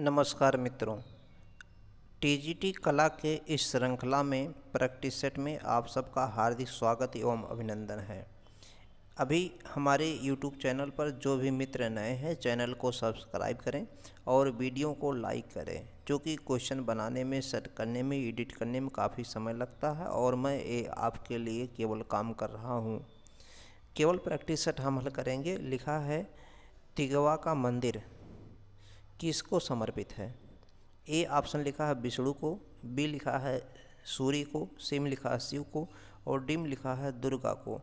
नमस्कार मित्रों, टीजीटी कला के इस श्रृंखला में प्रैक्टिस सेट में आप सबका हार्दिक स्वागत एवं अभिनंदन है। अभी हमारे YouTube चैनल पर जो भी मित्र नए हैं चैनल को सब्सक्राइब करें और वीडियो को लाइक करें, जो कि क्वेश्चन बनाने में, सेट करने में, एडिट करने में काफ़ी समय लगता है और मैं ये आपके लिए केवल काम कर रहा हूँ। केवल प्रैक्टिस सेट हम हल करेंगे। लिखा है तिगवा का मंदिर किसको समर्पित है। ए ऑप्शन लिखा है विष्णु को, बी लिखा है सूर्य को, सी में लिखा है शिव को और डी में लिखा है दुर्गा को।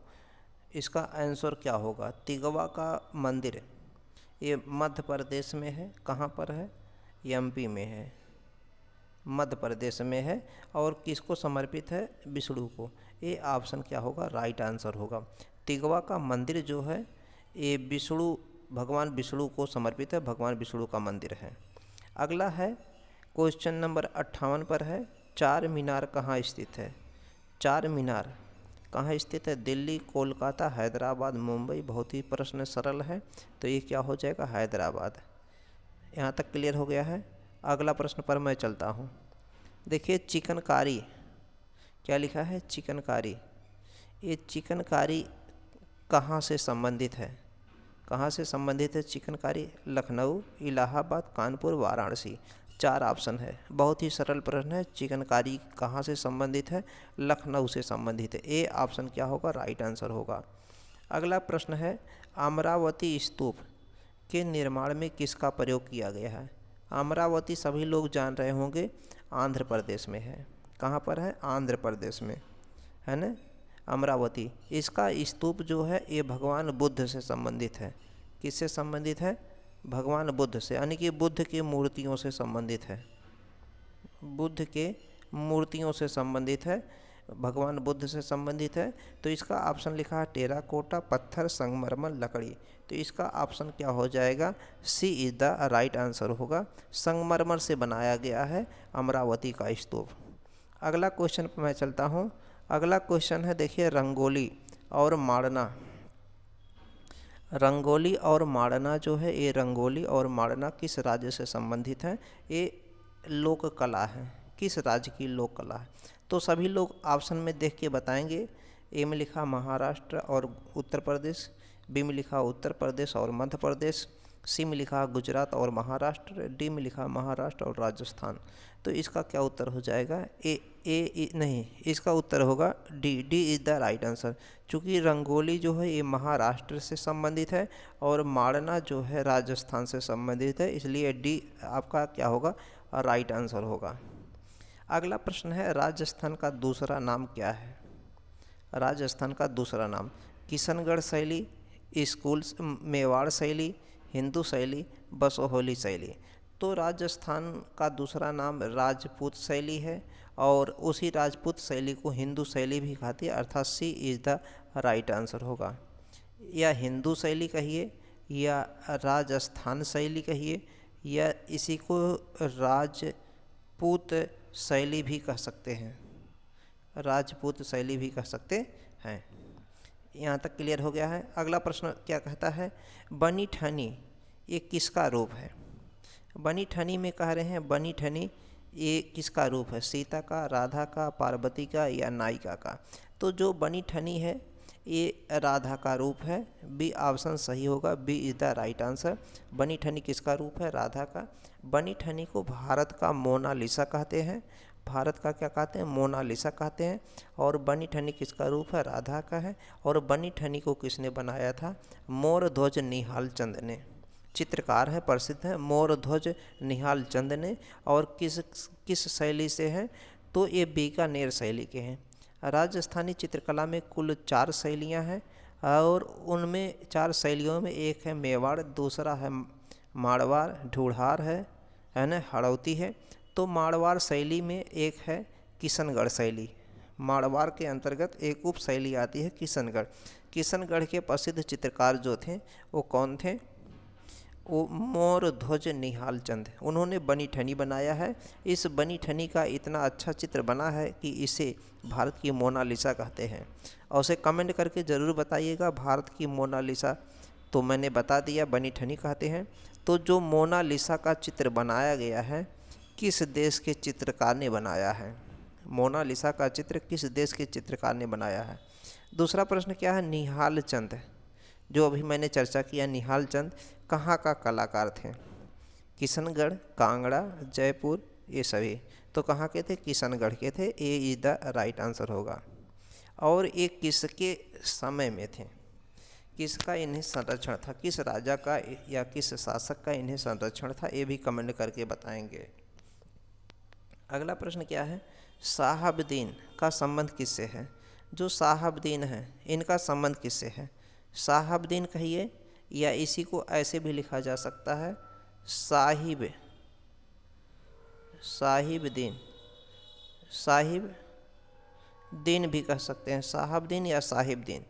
इसका आंसर क्या होगा? तिगवा का मंदिर ये मध्य प्रदेश में है। कहाँ पर है? एमपी में है, मध्य प्रदेश में है। और किसको समर्पित है? विष्णु को। ये ऑप्शन क्या होगा? राइट आंसर होगा। तिगवा का मंदिर जो है ये विष्णु, भगवान विष्णु को समर्पित है, भगवान विष्णु का मंदिर है। अगला है क्वेश्चन नंबर 58 पर है, चार मीनार कहाँ स्थित है? चार मीनार कहाँ स्थित है? दिल्ली, कोलकाता, हैदराबाद, मुंबई। बहुत ही प्रश्न सरल है, तो ये क्या हो जाएगा? हैदराबाद। यहाँ तक क्लियर हो गया है। अगला प्रश्न पर मैं चलता हूँ। देखिए चिकनकारी, क्या लिखा है? चिकनकारी। ये चिकनकारी कहाँ से संबंधित है? कहाँ से संबंधित है चिकनकारी? लखनऊ, इलाहाबाद, कानपुर, वाराणसी। चार ऑप्शन है। बहुत ही सरल प्रश्न है। चिकनकारी कहाँ से संबंधित है? लखनऊ से संबंधित है। ए ऑप्शन क्या होगा? राइट आंसर होगा। अगला प्रश्न है, अमरावती स्तूप के निर्माण में किसका प्रयोग किया गया है? अमरावती सभी लोग जान रहे होंगे, आंध्र प्रदेश में है। कहाँ पर है? आंध्र प्रदेश में है ना अमरावती। इसका स्तूप जो है ये भगवान बुद्ध से संबंधित है। किससे संबंधित है? भगवान बुद्ध से, यानी कि बुद्ध की मूर्तियों से संबंधित है। बुद्ध के मूर्तियों से संबंधित है, भगवान बुद्ध से संबंधित है। तो इसका ऑप्शन लिखा है टेराकोटा, पत्थर, संगमरमर, लकड़ी। तो इसका ऑप्शन क्या हो जाएगा? सी इज द राइट आंसर होगा। संगमरमर से बनाया गया है अमरावती का स्तूप। अगला क्वेश्चन पर मैं चलता हूँ। अगला क्वेश्चन है, देखिए रंगोली और माड़ना। रंगोली और माड़ना जो है, ये रंगोली और माड़ना किस राज्य से संबंधित है? ये लोक कला है। किस राज्य की लोक कला है? तो सभी लोग ऑप्शन में देख के बताएंगे। ए में लिखा महाराष्ट्र और उत्तर प्रदेश, बी में लिखा उत्तर प्रदेश और मध्य प्रदेश, सी में लिखा गुजरात और महाराष्ट्र, डी में लिखा महाराष्ट्र और राजस्थान। तो इसका क्या उत्तर हो जाएगा? नहीं, इसका उत्तर होगा D. D is the right answer. चूँकि रंगोली जो है ये महाराष्ट्र से संबंधित है और माड़ना जो है राजस्थान से संबंधित है, इसलिए डी आपका क्या होगा? राइट आंसर होगा। अगला प्रश्न है, राजस्थान का दूसरा नाम क्या है? राजस्थान का दूसरा नाम किशनगढ़ शैली, स्कूल मेवाड़ शैली, हिंदू शैली, बसोहली शैली। तो राजस्थान का दूसरा नाम राजपूत शैली है और उसी राजपूत शैली को हिंदू शैली भी कहती है, अर्थात सी इज द राइट आंसर होगा। या हिंदू शैली कहिए, या राजस्थान शैली कहिए, या इसी को राजपूत शैली भी कह सकते हैं। राजपूत शैली भी कह सकते हैं। यहाँ तक क्लियर हो गया है। अगला प्रश्न क्या कहता है, बनी ठनी ये किसका रूप है? बनी ठनी में कह रहे हैं, बनी ठनी ये किसका रूप है? सीता का, राधा का, पार्वती का या नायिका का? तो जो बनी ठनी है ये राधा का रूप है। बी ऑप्शन सही होगा। B is the right answer. बनी ठनी किसका रूप है? राधा का। बनी ठनी को भारत का मोनालिसा कहते हैं। भारत का क्या कहते हैं? मोनालिसा कहते हैं। और बनी ठनी किसका रूप है? राधा का है। और बनी ठनी को किसने बनाया था? मोर ध्वज निहाल चंद ने। चित्रकार है, प्रसिद्ध है, मोर ध्वज निहाल चंद ने। और किस किस शैली से है? तो ये बीकानेर शैली के हैं। राजस्थानी चित्रकला में कुल 4 शैलियाँ हैं और उनमें 4 शैलियों में एक है मेवाड़, दूसरा है मारवाड़, ढूढ़ार है ना, हड़ौती है। तो मारवाड़ शैली में एक है किशनगढ़ शैली। मारवाड़ के अंतर्गत एक उप शैली आती है किशनगढ़। किशनगढ़ के प्रसिद्ध चित्रकार जो थे वो कौन थे? वो मोर ध्वज निहाल चंद। उन्होंने बनी ठनी बनाया है। इस बनी ठनी का इतना अच्छा चित्र बना है कि इसे भारत की मोनालिसा कहते हैं। और उसे कमेंट करके ज़रूर बताइएगा, भारत की मोनालिसा तो मैंने बता दिया, बनी ठनी कहते हैं। तो जो मोनालिसा का चित्र बनाया गया है किस देश के चित्रकार ने बनाया है? मोनालिसा का चित्र किस देश के चित्रकार ने बनाया है? दूसरा प्रश्न क्या है, निहाल चंद, जो अभी मैंने चर्चा किया, निहाल चंद कहाँ का कलाकार थे? किशनगढ़, कांगड़ा, जयपुर, ये सभी। तो कहाँ के थे? किशनगढ़ के थे। ए इज द राइट आंसर होगा। और ये किसके समय में थे? किसका इन्हें संरक्षण था? किस राजा का या किस शासक का इन्हें संरक्षण था? ये भी कमेंट करके बताएंगे। अगला प्रश्न क्या है, साहबदीन का संबंध किससे है? जो साहबदीन है इनका संबंध किससे है? साहबदीन कहिए या इसी को ऐसे भी लिखा जा सकता है साहिब, साहिबदीन, साहिब दीन भी कह सकते हैं, साहबदीन या साहिबदीन।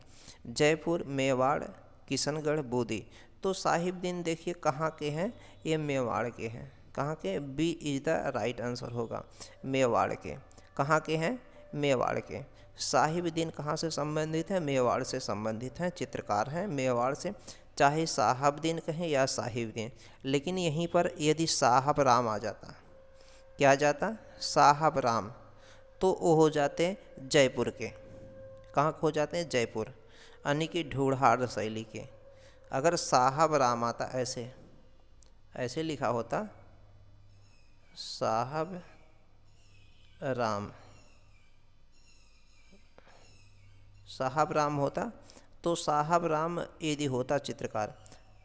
जयपुर, मेवाड़, किशनगढ़, बूंदी। तो साहिबदीन देखिए कहाँ के हैं? ये मेवाड़ के हैं। कहाँ के? B is the right answer होगा, मेवाड़ के। कहाँ के हैं? मेवाड़ के। साहिबदीन कहाँ से संबंधित है? मेवाड़ से संबंधित हैं, चित्रकार हैं मेवाड़ से। चाहे साहबदीन कहें या साहिबदीन, लेकिन यहीं पर यदि साहब राम आ जाता, क्या आ जाता? साहब राम, तो वो हो जाते जयपुर के। कहाँ हो जाते हैं? जयपुर, यानी कि ढूढ़ाड़ शैली के। अगर साहब राम आता, ऐसे ऐसे लिखा होता साहब राम, साहब राम होता, तो साहब राम यदि होता चित्रकार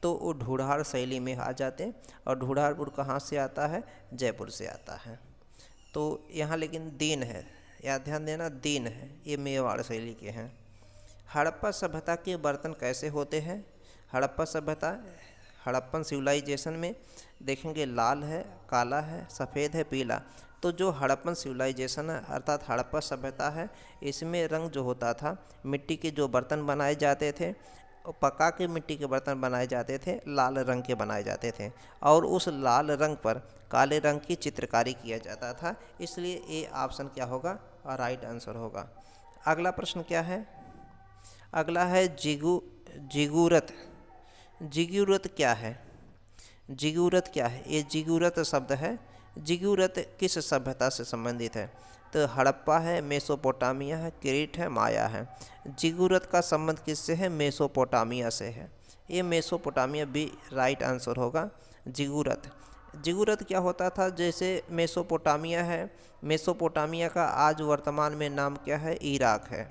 तो वो ढूढ़ाड़ शैली में आ जाते। और ढूढ़ाड़पुर कहाँ से आता है? जयपुर से आता है। तो यहाँ लेकिन दीन है, या ध्यान देना दीन है, ये मेवाड़ शैली के हैं। हड़प्पा सभ्यता के बर्तन कैसे होते हैं? हड़प्पा सभ्यता, हड़प्पन सिविलाइजेशन में देखेंगे लाल है, काला है, सफ़ेद है, पीला। तो जो हड़प्पन सिविलाइजेशन है अर्थात हड़प्पा सभ्यता है, इसमें रंग जो होता था, मिट्टी के जो बर्तन बनाए जाते थे, पका के मिट्टी के बर्तन बनाए जाते थे, लाल रंग के बनाए जाते थे, और उस लाल रंग पर काले रंग की चित्रकारी किया जाता था। इसलिए ये ऑप्शन क्या होगा? राइट आंसर होगा। अगला प्रश्न क्या है? अगला है जिगूरत। जिगूरत क्या है? जिगूरत क्या है? ये जिगूरत शब्द है, जिगूरत किस सभ्यता से संबंधित है? तो हड़प्पा है, मेसोपोटामिया है, क्रीट है, माया है। जिगूरत का संबंध किससे है? मेसोपोटामिया से है। ये मेसोपोटामिया भी राइट आंसर होगा। जिगूरत, जिगूरत क्या होता था? जैसे मेसोपोटामिया है, मेसोपोटामिया का आज वर्तमान में नाम क्या है? इराक है।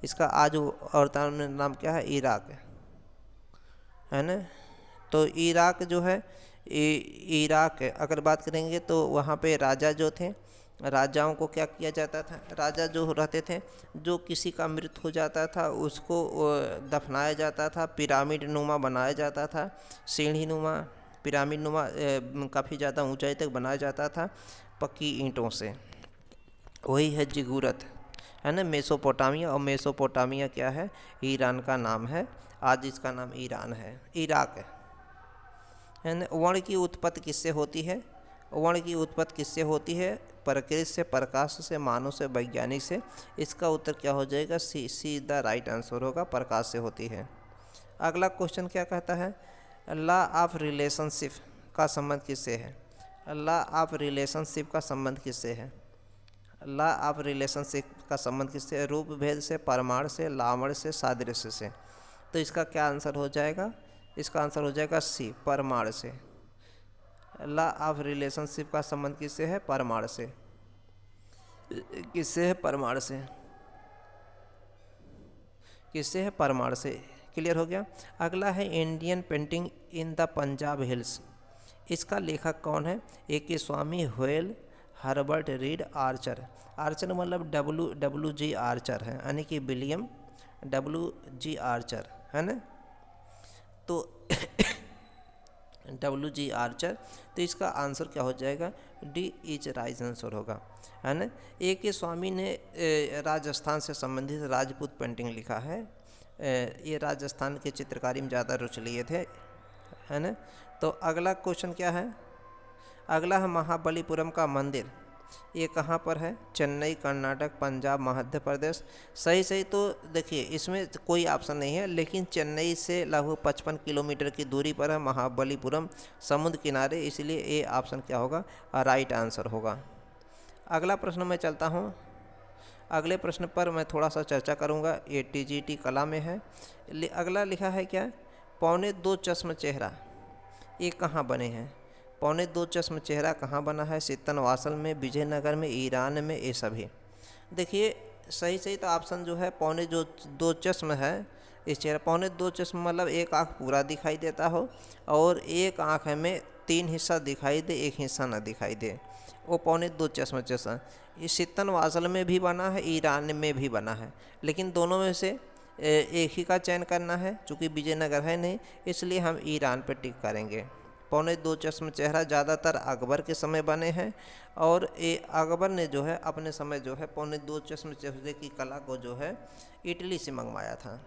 इसका आज वर्तमान में नाम क्या है? इराक है ना। तो इराक जो है, इराक अगर बात करेंगे तो वहाँ पे राजा जो थे, राजाओं को क्या किया जाता था? राजा जो रहते थे, जो किसी का मृत्यु हो जाता था उसको दफनाया जाता था, पिरामिड नुमा बनाया जाता था, सीढ़ी नुमा, पिरामिड नुमा काफ़ी ज़्यादा ऊंचाई तक बनाया जाता था पक्की ईंटों से। वही है जिगूरत, है ना। मेसोपोटामिया, और मेसोपोटामिया क्या है? ईरान का नाम है। आज इसका नाम ईरान है, इराक है ना। वर्ण की उत्पत्ति किससे होती है? वर्ण की उत्पत्ति किससे होती है? प्रकृति से, प्रकाश से, मानव से, वैज्ञानिक से। इसका उत्तर क्या हो जाएगा? सी द राइट आंसर होगा, प्रकाश से होती है। अगला क्वेश्चन क्या कहता है? लॉ ऑफ रिलेशनशिप का संबंध किससे है? लॉ ऑफ रिलेशनशिप का संबंध किससे है? लॉ ऑफ रिलेशनशिप का संबंध किससे? रूप भेद से, परमाणु से, लावण्य से, सादृश्य से। तो इसका क्या आंसर हो जाएगा? इसका आंसर हो जाएगा सी, परमाणु से। लॉ ऑफ रिलेशनशिप का संबंध किससे है? परमाणु से। किससे है? परमाणु से। किससे है? परमाणु से। क्लियर हो गया। अगला है Indian painting in the Punjab hills. इसका लेखक कौन है? ए के स्वामी, होयल, हर्बर्ट रीड, आर्चर। आर्चर मतलब डब्ल्यू जी आर्चर है, यानी कि विलियम डब्ल्यू.जी. आर्चर, है ना। तो डब्ल्यू.जी. आर्चर। तो इसका आंसर क्या हो जाएगा? डी इज राइट आंसर होगा, है ना। ए के स्वामी ने राजस्थान से संबंधित राजपूत पेंटिंग लिखा है। ये राजस्थान के चित्रकारी में ज़्यादा रुचि लिए थे, है ना। तो अगला क्वेश्चन क्या है? अगला है महाबलीपुरम का मंदिर ये कहाँ पर है? चेन्नई, कर्नाटक, पंजाब, मध्य प्रदेश। सही तो देखिए इसमें कोई ऑप्शन नहीं है, लेकिन चेन्नई से लगभग 55 किलोमीटर की दूरी पर है महाबलीपुरम, समुद्र किनारे, इसलिए ये ऑप्शन क्या होगा? राइट आंसर होगा। अगला प्रश्न मैं चलता हूँ। अगले प्रश्न पर मैं थोड़ा सा चर्चा करूँगा, ये टीजीटी कला में है। अगला लिखा है क्या? पौने 2 चश्म चेहरा, ये कहाँ बने हैं? पौने 2 चश्म चेहरा कहाँ बना है? सितनवासल में, विजयनगर में, ईरान में, ये सभी। देखिए सही तो ऑप्शन जो है पौने जो 2 चश्म है इस चेहरा, पौने 2 चश्म मतलब एक आँख पूरा दिखाई देता हो और एक आँख में 3 हिस्सा दिखाई दे, एक हिस्सा ना दिखाई दे, वो पौने 2 चश्म। ये सितनवासल में भी बना है, ईरान में भी बना है, लेकिन दोनों में से एक ही का चयन करना है। चूँकि विजयनगर है नहीं, इसलिए हम ईरान पर टिक करेंगे। पौने 2 चश्म चेहरा ज़्यादातर अकबर के समय बने हैं, और ये अकबर ने जो है अपने समय जो है पौने 2 चश्म चेहरे की कला को जो है इटली से मंगवाया था।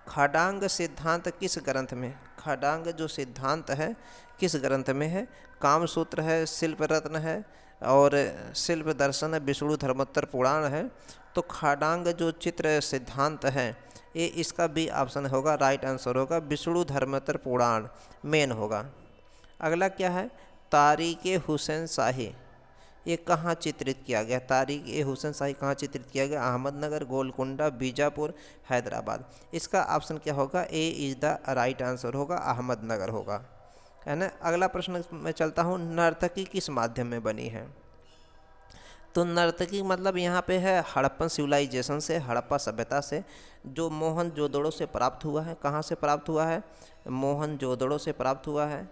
खडांग सिद्धांत किस ग्रंथ में? खडांग जो सिद्धांत है किस ग्रंथ में है? कामसूत्र है, शिल्प रत्न है, और शिल्प दर्शन है, विष्णु धर्मोत्तर पुराण है। तो खडांग जो चित्र सिद्धांत है ये इसका भी ऑप्शन होगा, राइट आंसर होगा, विष्णु धर्मोत्तर पुराण मेन होगा। अगला क्या है? तारीख़ हुसैन शाही, ये कहाँ चित्रित किया गया? तारीख़ हुसैन शाही कहाँ चित्रित किया गया? अहमदनगर, गोलकुंडा, बीजापुर, हैदराबाद। इसका ऑप्शन क्या होगा? A is the right answer होगा, अहमदनगर होगा, है ना। अगला प्रश्न मैं चलता हूँ, नर्तकी किस माध्यम में बनी है? तो नर्तकी मतलब यहाँ पे है हड़प्पन सिविलाइजेशन से, हड़प्पा सभ्यता से, जो मोहनजोदड़ो से प्राप्त हुआ है। कहाँ से प्राप्त हुआ है? मोहनजोदड़ो से प्राप्त हुआ है,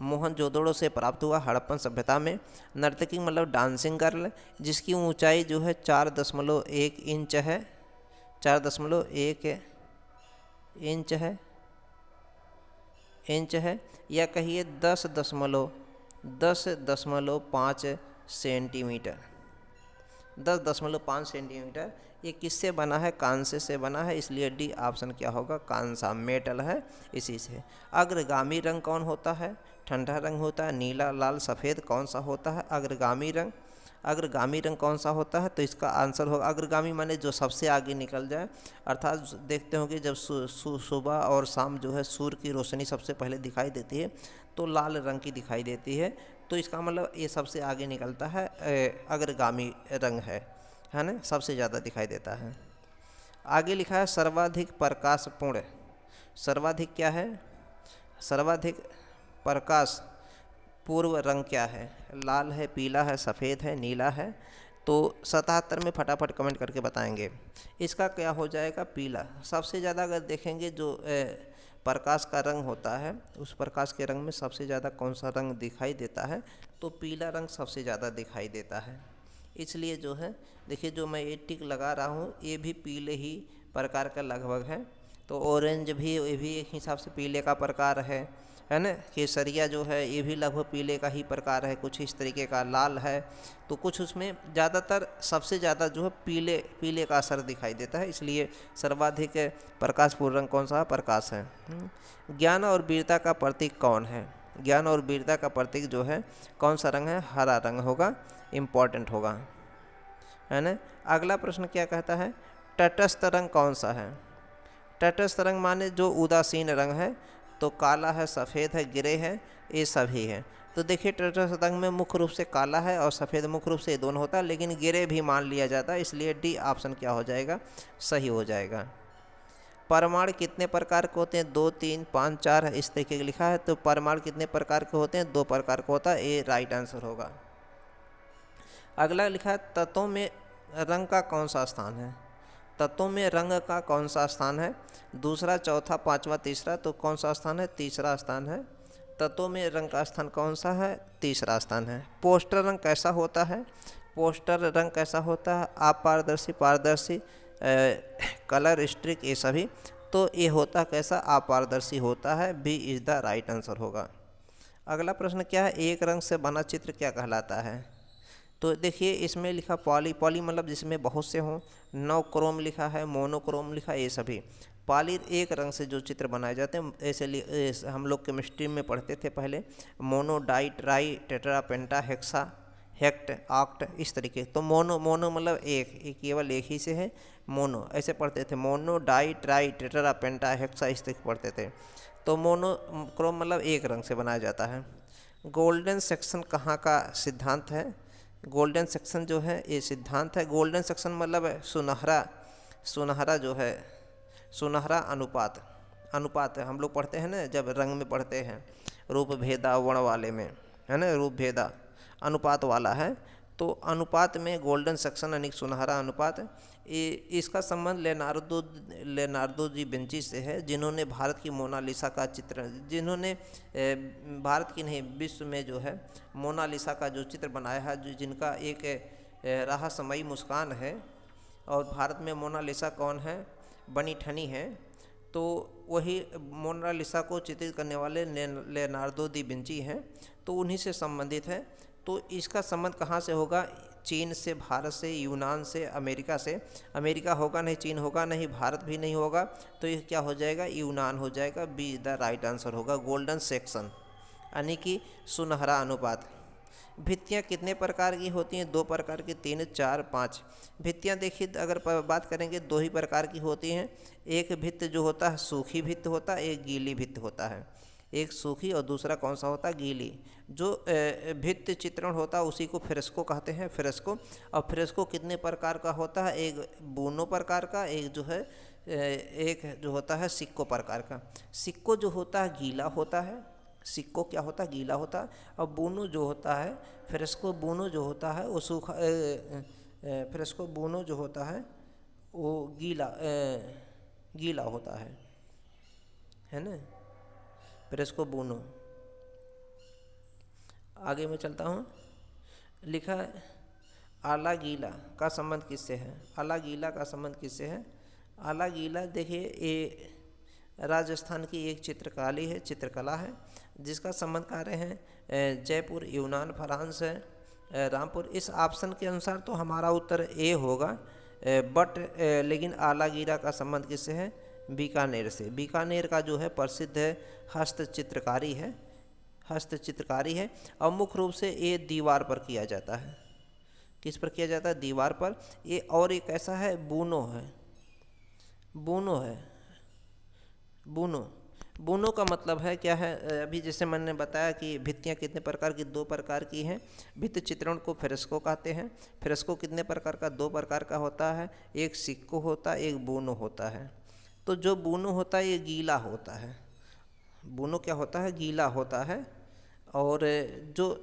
मोहनजोदड़ो से प्राप्त हुआ हड़प्पन सभ्यता में। नर्तकी मतलब डांसिंग गर्ल, जिसकी ऊंचाई जो है 4.1 इंच है, 4.1 इंच है, या कहिए 10.5 सेंटीमीटर, 10.5 सेंटीमीटर। ये किससे बना है? कांसे से बना है, इसलिए डी ऑप्शन क्या होगा? कांसा, मेटल है इसी से। अग्रगामी रंग कौन होता है? ठंडा रंग होता है, नीला, लाल, सफ़ेद, कौन सा होता है अग्रगामी रंग? अग्रगामी रंग कौन सा होता है? तो इसका आंसर होगा, अग्रगामी माने जो सबसे आगे निकल जाए, अर्थात देखते होंगे जब सुबह और शाम जो है सूर्य की रोशनी सबसे पहले दिखाई देती है तो लाल रंग की दिखाई देती है, तो इसका मतलब ये सबसे आगे निकलता है, अग्रगामी रंग है ना, सबसे ज़्यादा दिखाई देता है। आगे लिखा है सर्वाधिक प्रकाशपूर्ण, सर्वाधिक क्या है? सर्वाधिक प्रकाश पूर्व रंग क्या है? लाल है, पीला है, सफ़ेद है, नीला है। तो 77 में फटाफट कमेंट करके बताएंगे। इसका क्या हो जाएगा? पीला। सबसे ज़्यादा अगर देखेंगे जो प्रकाश का रंग होता है, उस प्रकाश के रंग में सबसे ज़्यादा कौन सा रंग दिखाई देता है? तो पीला रंग सबसे ज़्यादा दिखाई देता है। इसलिए जो है देखिए, जो मैं ये टिक लगा रहा हूँ ये भी पीले ही प्रकार का लगभग है। तो ऑरेंज भी, ये भी एक हिसाब से पीले का प्रकार है ना। केसरिया जो है ये भी लगभग पीले का ही प्रकार है, कुछ इस तरीके का। लाल है, तो कुछ उसमें ज़्यादातर सबसे ज़्यादा जो है पीले का असर दिखाई देता है, इसलिए सर्वाधिक प्रकाशपूर्ण रंग कौन सा? प्रकाश है। ज्ञान और वीरता का प्रतीक कौन है? ज्ञान और वीरता का प्रतीक जो है कौन सा रंग है? हरा रंग होगा, इम्पॉर्टेंट होगा, है ना। अगला प्रश्न क्या कहता है? तटस्थ रंग कौन सा है? तटस्थ रंग माने जो उदासीन रंग है, तो काला है, सफ़ेद है, ग्रे है, ये सभी है। तो देखिए तटस्थ रंग में मुख्य रूप से काला है और सफ़ेद मुख्य रूप से दोनों होता है, लेकिन ग्रे भी मान लिया जाता है, इसलिए डी ऑप्शन क्या हो जाएगा? सही हो जाएगा। परमाणु कितने प्रकार के होते हैं? 2, 3, 5, 4 इस तरीके का लिखा है। तो परमाणु कितने प्रकार के होते हैं? 2 प्रकार का होता है, ये राइट आंसर होगा। अगला लिखा है तत्वों में रंग का कौन सा स्थान है? तत्वों में रंग का कौन सा स्थान है? दूसरा, चौथा, पांचवा, तीसरा, तो कौन सा स्थान है? तीसरा स्थान है। तत्वों में रंग का स्थान कौन सा है? तीसरा स्थान है। पोस्टर रंग कैसा होता है? पोस्टर रंग कैसा होता है? अपारदर्शी, पारदर्शी, कलर स्ट्रिक, ये सभी। तो ये होता कैसा? अपारदर्शी होता है, B is the right answer होगा। अगला प्रश्न क्या है? एक रंग से बना चित्र क्या कहलाता है? तो देखिए इसमें लिखा पॉली, पॉली मतलब जिसमें बहुत से हों। नोक्रोम लिखा है, मोनोक्रोम लिखा है, ये सभी। पॉली एक रंग से जो चित्र बनाए जाते हैं, ऐसे हम लोग केमिस्ट्री में पढ़ते थे पहले। मोनो, डाई, ट्राई, टेट्रा, पेंटा, हेक्सा, हेक्ट, ऑक्ट, इस तरीके। तो मोनो, मोनो मतलब एक केवल एक ही से है, मोनो ऐसे पढ़ते थे। मोनो, डाई, ट्राई, टेट्रा, पेंटा, हेक्सा, इस तरीके पढ़ते थे। तो मोनोक्रोम मतलब एक रंग से बनाया जाता है। गोल्डन सेक्शन कहाँ का सिद्धांत है? गोल्डन सेक्शन जो है ये सिद्धांत है। गोल्डन सेक्शन मतलब सुनहरा, सुनहरा जो है, सुनहरा अनुपात, अनुपात है। हम लोग पढ़ते हैं ना जब रंग में पढ़ते हैं, रूप भेदा वर्ण वाले में, है ना, रूप भेदा अनुपात वाला है। तो अनुपात में गोल्डन सेक्शन यानी सुनहरा अनुपात, इसका संबंध लेनार्डो दी विंची से है, जिन्होंने भारत की मोनालिसा का चित्रण, जिन्होंने भारत की नहीं विश्व में जो है मोनालिसा का जो चित्र बनाया है, जो जिनका एक रहस्यमयी मुस्कान है। और भारत में मोनालिसा कौन है? बनी ठनी है। तो वही मोनालिसा को चित्रित करने वाले लेनार्डो दी विंची हैं, तो उन्हीं से संबंधित है। तो इसका संबंध कहाँ से होगा? चीन से, भारत से, यूनान से, अमेरिका से। अमेरिका होगा नहीं, चीन होगा नहीं, भारत भी नहीं होगा, तो ये क्या हो जाएगा? यूनान हो जाएगा। बी द राइट आंसर होगा गोल्डन सेक्शन यानी कि सुनहरा अनुपात। भित्तियाँ कितने प्रकार की होती हैं? 2 प्रकार की, 3, 4, 5 भित्तियाँ। देखिए अगर बात करेंगे 2 ही प्रकार की होती हैं। एक भित्त जो होता है सूखी भित्त होता है, एक गीली भित्त होता है। एक सूखी और दूसरा कौन सा होता है? गीली। जो भित्त चित्रण होता है उसी को फ्रेस्को कहते हैं, फ्रेस्को। और फ्रेस्को कितने प्रकार का होता है? एक बूनो प्रकार का, एक जो है एक जो होता है सिक्को प्रकार का। सिक्को जो होता है गीला होता है, सिक्को क्या होता है? गीला होता है। और बूनो जो होता है, फ्रेस्को बूनो जो होता है वो सूखा, फ्रेस्को बूनो जो होता है वो गीला होता है ना, फ्रेस्को बूनो। आगे मैं चलता हूँ। लिखा है आला गीला का संबंध किससे है? आला गीला का संबंध किससे है? आला गीला देखिए ये राजस्थान की एक चित्रकला है जिसका संबंध कार्य है जयपुर, यूनान, फ्रांस है, रामपुर। इस ऑप्शन के अनुसार तो हमारा उत्तर ए होगा, बट लेकिन आला गीला का संबंध किससे है? बीकानेर से। बीकानेर का जो है प्रसिद्ध है हस्तचित्रकारी है, हस्तचित्रकारी है। और मुख्य रूप से ये दीवार पर किया जाता है। किस पर किया जाता है? दीवार पर। ये और एक ऐसा है बूनो है, बूनो है, बूनो। बूनो का मतलब है क्या है? अभी जैसे मैंने बताया कि भित्तियाँ कितने प्रकार की? 2 प्रकार की हैं। भित्त चित्रण को फ्रेस्को कहते हैं। फ्रेस्को कितने प्रकार का? 2 प्रकार का होता है, एक सिक्को होता है, एक बूनो होता है। तो जो बूनो होता है ये गीला होता है। बूनो क्या होता है? गीला होता है। और जो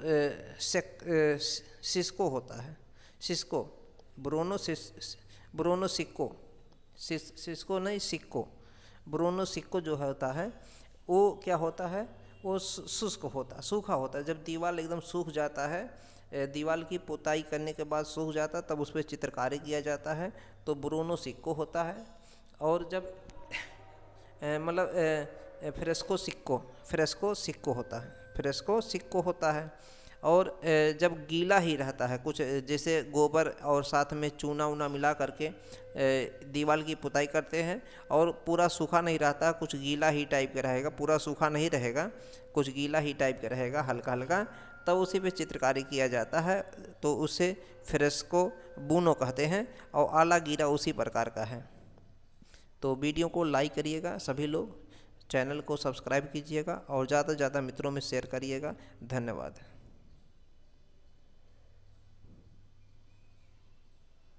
सिस्को होता है, सिस्को, ब्रोनो सिक्को, सिस्को नहीं सिक्को, ब्रोनो सिक्को जो होता है वो क्या होता है? वो शुष्क होता, सूखा होता है। जब दीवार एकदम सूख जाता है, दीवार की पुताई करने के बाद सूख जाता है, तब उस पर चित्रकारी किया जाता है, तो ब्रोनो सिक्को होता है। और जब मतलब फ्रेस्को सिक्को होता है, फ्रेस्को सिक्को होता है। और जब गीला ही रहता है, कुछ जैसे गोबर और साथ में चूना उना मिला करके दीवार की पुताई करते हैं और पूरा सूखा नहीं रहता, कुछ गीला ही टाइप का रहेगा, पूरा सूखा नहीं रहेगा, कुछ गीला ही टाइप का रहेगा, हल्का हल्का, तब उसी पे चित्रकारी किया जाता है, तो उसे फ्रेस्को बूनो कहते हैं। और आला गीला उसी प्रकार का है। तो वीडियो को लाइक करिएगा सभी लोग, चैनल को सब्सक्राइब कीजिएगा और ज़्यादा से ज़्यादा मित्रों में शेयर करिएगा। धन्यवाद।